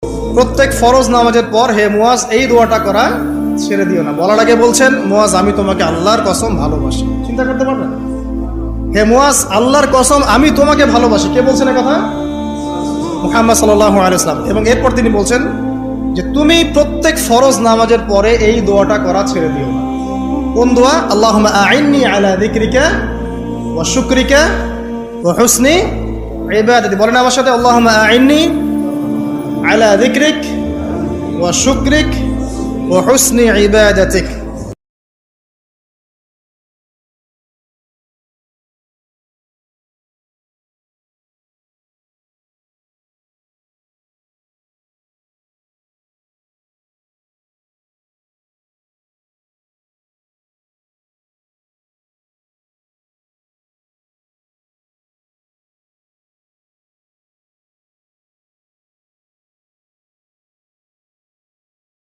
প্রত্যেক ফরজ নামাজের পর হে মুয়াজ এই দোয়াটা করা ছেড়ে দিও না। বলার আগে বলছেন, মুয়াজ আমি তোমাকে আল্লাহর কসম ভালোবাসি। চিন্তা করতে পারবেন? হে মুয়াজ আল্লাহর কসম আমি তোমাকে ভালোবাসি। কে বলছেন এই কথা? মুহাম্মদ সাল্লাল্লাহু আলাইহি ওয়াসাল্লাম। এবং এরপর তিনি বলছেন যে তুমি প্রত্যেক ফরজ নামাজের পরে এই দোয়াটা করা ছেড়ে দিও না। কোন দোয়া? আল্লাহুম্মা আইন্নি আলা যিকরিকা ওয়া শুকরিকা ওয়া হুসনি ইবাদাতি। বলেন আমার সাথে, আল্লাহুম্মা আইন্নি আলা যিকরিক ওয়া শুকরিক ওয়া হুসনি ইবাদাতিক।